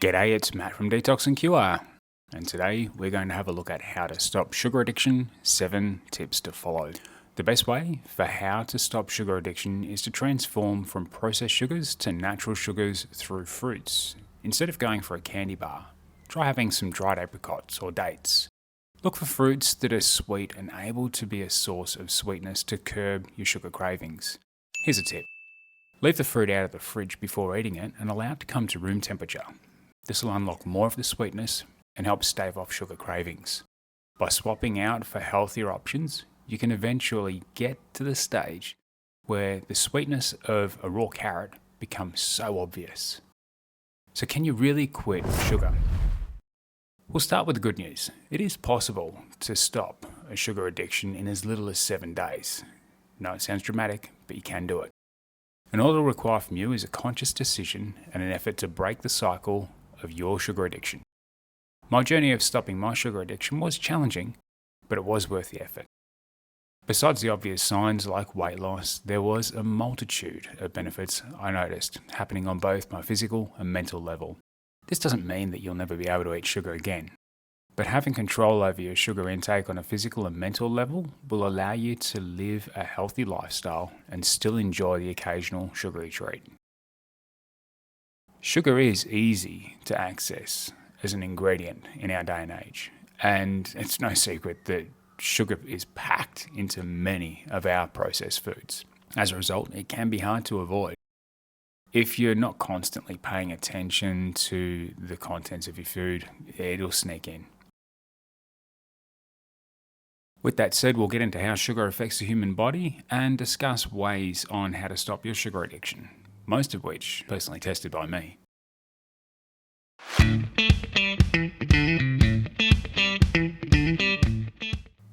G'day, it's Matt from Detox and QR, and today we're going to have a look at how to stop sugar addiction, 7 tips to follow. The best way for how to stop sugar addiction is to transform from processed sugars to natural sugars through fruits. Instead of going for a candy bar, try having some dried apricots or dates. Look for fruits that are sweet and able to be a source of sweetness to curb your sugar cravings. Here's a tip. Leave the fruit out of the fridge before eating it and allow it to come to room temperature. This will unlock more of the sweetness and help stave off sugar cravings. By swapping out for healthier options, you can eventually get to the stage where the sweetness of a raw carrot becomes so obvious. So can you really quit sugar? We'll start with the good news. It is possible to stop a sugar addiction in as little as 7 days. No, it sounds dramatic, but you can do it. And all it'll require from you is a conscious decision and an effort to break the cycle of your sugar addiction. My journey of stopping my sugar addiction was challenging, but it was worth the effort. Besides the obvious signs like weight loss, there was a multitude of benefits I noticed happening on both my physical and mental level. This doesn't mean that you'll never be able to eat sugar again, but having control over your sugar intake on a physical and mental level will allow you to live a healthy lifestyle and still enjoy the occasional sugary treat. Sugar is easy to access as an ingredient in our day and age, and it's no secret that sugar is packed into many of our processed foods. As a result, it can be hard to avoid. If you're not constantly paying attention to the contents of your food, it'll sneak in. With that said, we'll get into how sugar affects the human body and discuss ways on how to stop your sugar addiction, most of which personally tested by me.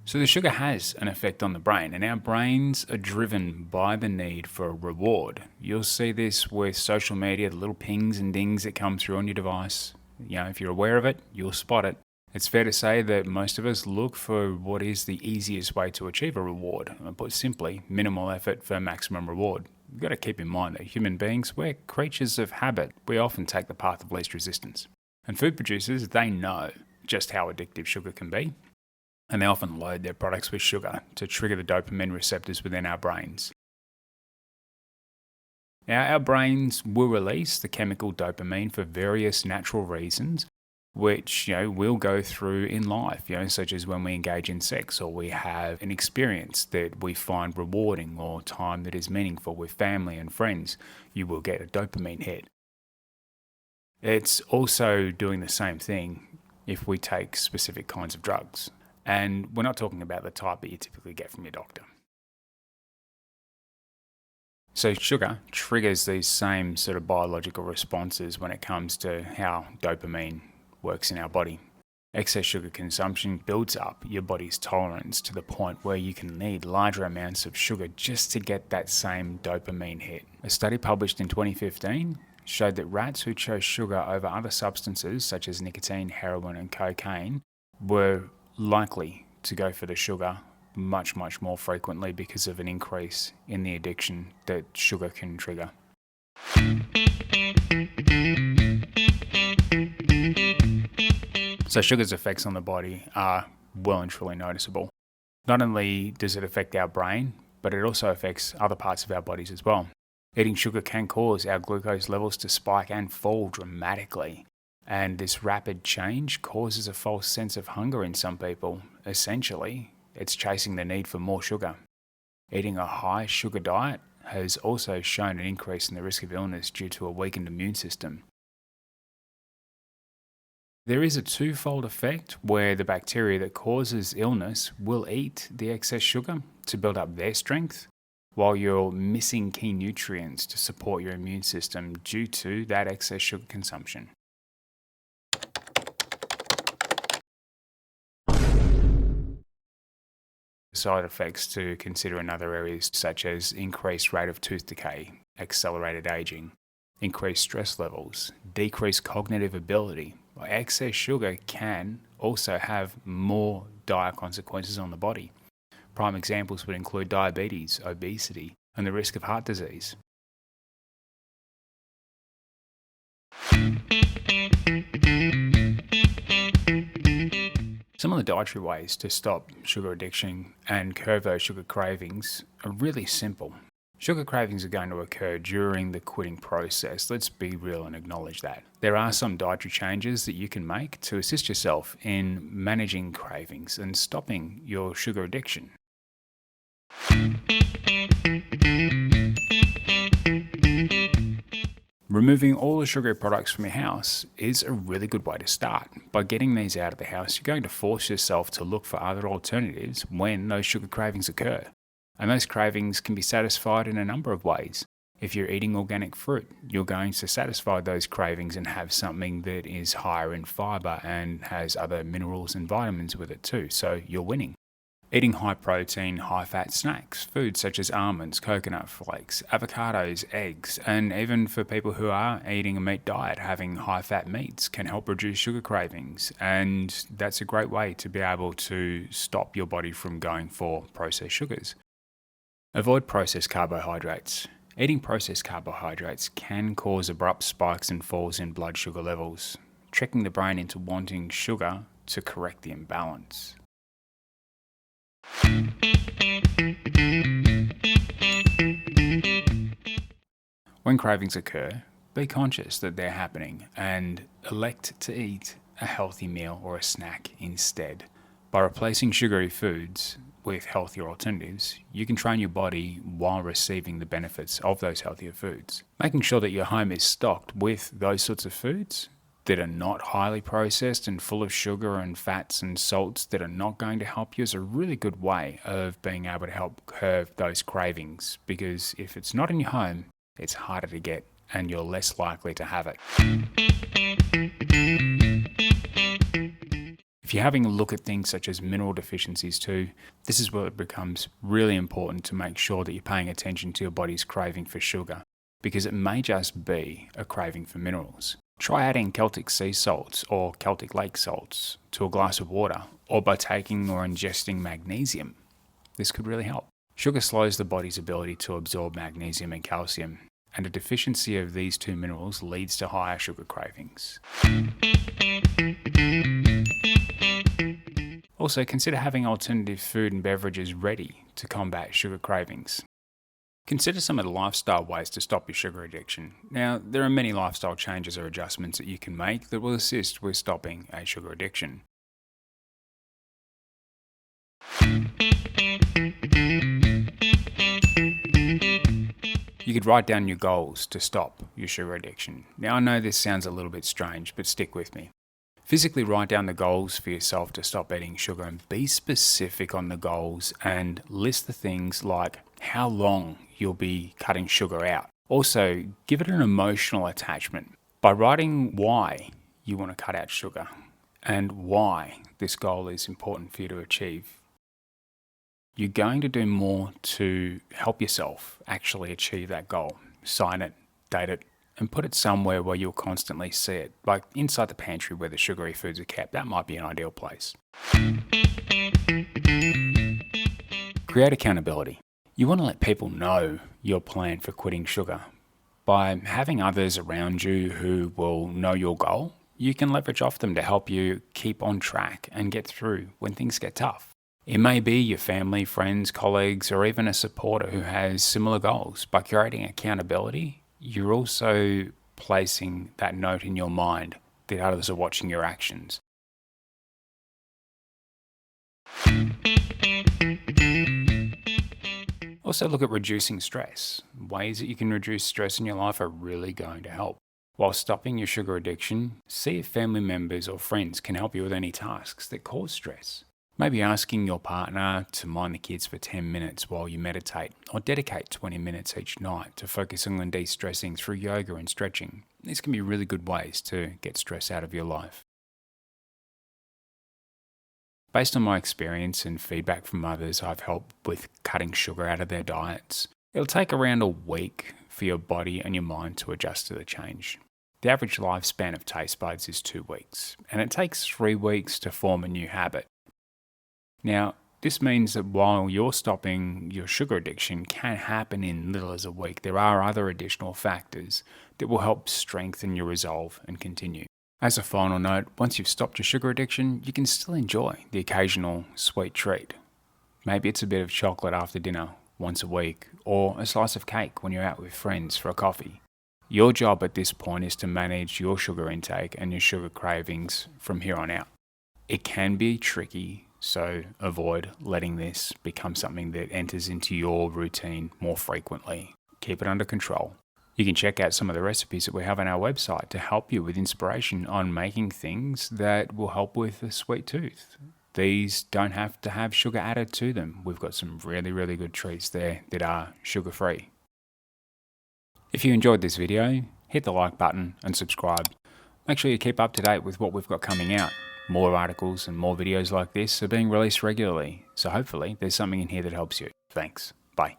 So the sugar has an effect on the brain, and our brains are driven by the need for a reward. You'll see this with social media, the little pings and dings that come through on your device. If you're aware of it, you'll spot it. It's fair to say that most of us look for what is the easiest way to achieve a reward. Put simply, minimal effort for maximum reward. You've got to keep in mind that human beings, we're creatures of habit. We often take the path of least resistance. And food producers, they know just how addictive sugar can be. And they often load their products with sugar to trigger the dopamine receptors within our brains. Now, our brains will release the chemical dopamine for various natural reasons, which we'll go through in life, such as when we engage in sex or we have an experience that we find rewarding or time that is meaningful with family and friends. You will get a dopamine hit. It's also doing the same thing if we take specific kinds of drugs. And we're not talking about the type that you typically get from your doctor. So sugar triggers these same sort of biological responses when it comes to how dopamine works in our body. Excess sugar consumption builds up your body's tolerance to the point where you can need larger amounts of sugar just to get that same dopamine hit. A study published in 2015 showed that rats who chose sugar over other substances such as nicotine, heroin, and cocaine were likely to go for the sugar much more frequently because of an increase in the addiction that sugar can trigger. So sugar's effects on the body are well and truly noticeable. Not only does it affect our brain, but it also affects other parts of our bodies as well. Eating sugar can cause our glucose levels to spike and fall dramatically. And this rapid change causes a false sense of hunger in some people. Essentially, it's chasing the need for more sugar. Eating a high sugar diet has also shown an increase in the risk of illness due to a weakened immune system. There is a twofold effect where the bacteria that causes illness will eat the excess sugar to build up their strength, while you're missing key nutrients to support your immune system due to that excess sugar consumption. Side effects to consider in other areas such as increased rate of tooth decay, accelerated aging, increased stress levels, decreased cognitive ability. Excess sugar can also have more dire consequences on the body. Prime examples would include diabetes, obesity, and the risk of heart disease. Some of the dietary ways to stop sugar addiction and curb those sugar cravings are really simple. Sugar cravings are going to occur during the quitting process. Let's be real and acknowledge that. There are some dietary changes that you can make to assist yourself in managing cravings and stopping your sugar addiction. Removing all the sugary products from your house is a really good way to start. By getting these out of the house, you're going to force yourself to look for other alternatives when those sugar cravings occur. And those cravings can be satisfied in a number of ways. If you're eating organic fruit, you're going to satisfy those cravings and have something that is higher in fiber and has other minerals and vitamins with it too, so you're winning. Eating high protein, high fat snacks, foods such as almonds, coconut flakes, avocados, eggs, and even for people who are eating a meat diet, having high fat meats can help reduce sugar cravings. And that's a great way to be able to stop your body from going for processed sugars. Avoid processed carbohydrates. Eating processed carbohydrates can cause abrupt spikes and falls in blood sugar levels, tricking the brain into wanting sugar to correct the imbalance. When cravings occur, be conscious that they're happening and elect to eat a healthy meal or a snack instead. By replacing sugary foods with healthier alternatives, you can train your body while receiving the benefits of those healthier foods. Making sure that your home is stocked with those sorts of foods that are not highly processed and full of sugar and fats and salts that are not going to help you is a really good way of being able to help curb those cravings, because if it's not in your home, it's harder to get and you're less likely to have it. If you're having a look at things such as mineral deficiencies too, this is where it becomes really important to make sure that you're paying attention to your body's craving for sugar, because it may just be a craving for minerals. Try adding Celtic sea salts or Celtic lake salts to a glass of water, or by taking or ingesting magnesium. This could really help. Sugar slows the body's ability to absorb magnesium and calcium, and a deficiency of these two minerals leads to higher sugar cravings. Also, consider having alternative food and beverages ready to combat sugar cravings. Consider some of the lifestyle ways to stop your sugar addiction. Now, there are many lifestyle changes or adjustments that you can make that will assist with stopping a sugar addiction. You could write down your goals to stop your sugar addiction. Now, I know this sounds a little bit strange, but stick with me. Physically write down the goals for yourself to stop eating sugar and be specific on the goals and list the things like how long you'll be cutting sugar out. Also, give it an emotional attachment by writing why you want to cut out sugar and why this goal is important for you to achieve. You're going to do more to help yourself actually achieve that goal. Sign it, date it, and put it somewhere where you'll constantly see it, like inside the pantry where the sugary foods are kept. That might be an ideal place. Create accountability. You want to let people know your plan for quitting sugar. By having others around you who will know your goal, you can leverage off them to help you keep on track and get through when things get tough. It may be your family, friends, colleagues, or even a supporter who has similar goals. By creating accountability, you're also placing that note in your mind that others are watching your actions. Also, look at reducing stress. Ways that you can reduce stress in your life are really going to help. While stopping your sugar addiction, see if family members or friends can help you with any tasks that cause stress. Maybe asking your partner to mind the kids for 10 minutes while you meditate, or dedicate 20 minutes each night to focusing on de-stressing through yoga and stretching. These can be really good ways to get stress out of your life. Based on my experience and feedback from others I've helped with cutting sugar out of their diets, it'll take around a week for your body and your mind to adjust to the change. The average lifespan of taste buds is 2 weeks, and it takes 3 weeks to form a new habit. Now, This means that while you're stopping your sugar addiction can happen in little as a week, there are other additional factors that will help strengthen your resolve and continue. As a final note, once you've stopped your sugar addiction, you can still enjoy the occasional sweet treat. Maybe it's a bit of chocolate after dinner once a week, or a slice of cake when you're out with friends for a coffee. Your job at this point is to manage your sugar intake and your sugar cravings from here on out. It can be tricky, so avoid letting this become something that enters into your routine more frequently. Keep it under control. You can check out some of the recipes that we have on our website to help you with inspiration on making things that will help with a sweet tooth. These don't have to have sugar added to them. We've got some really, really good treats there that are sugar-free. If you enjoyed this video, hit the like button and subscribe. Make sure you keep up to date with what we've got coming out. More articles and more videos like this are being released regularly, so hopefully there's something in here that helps you. Thanks. Bye.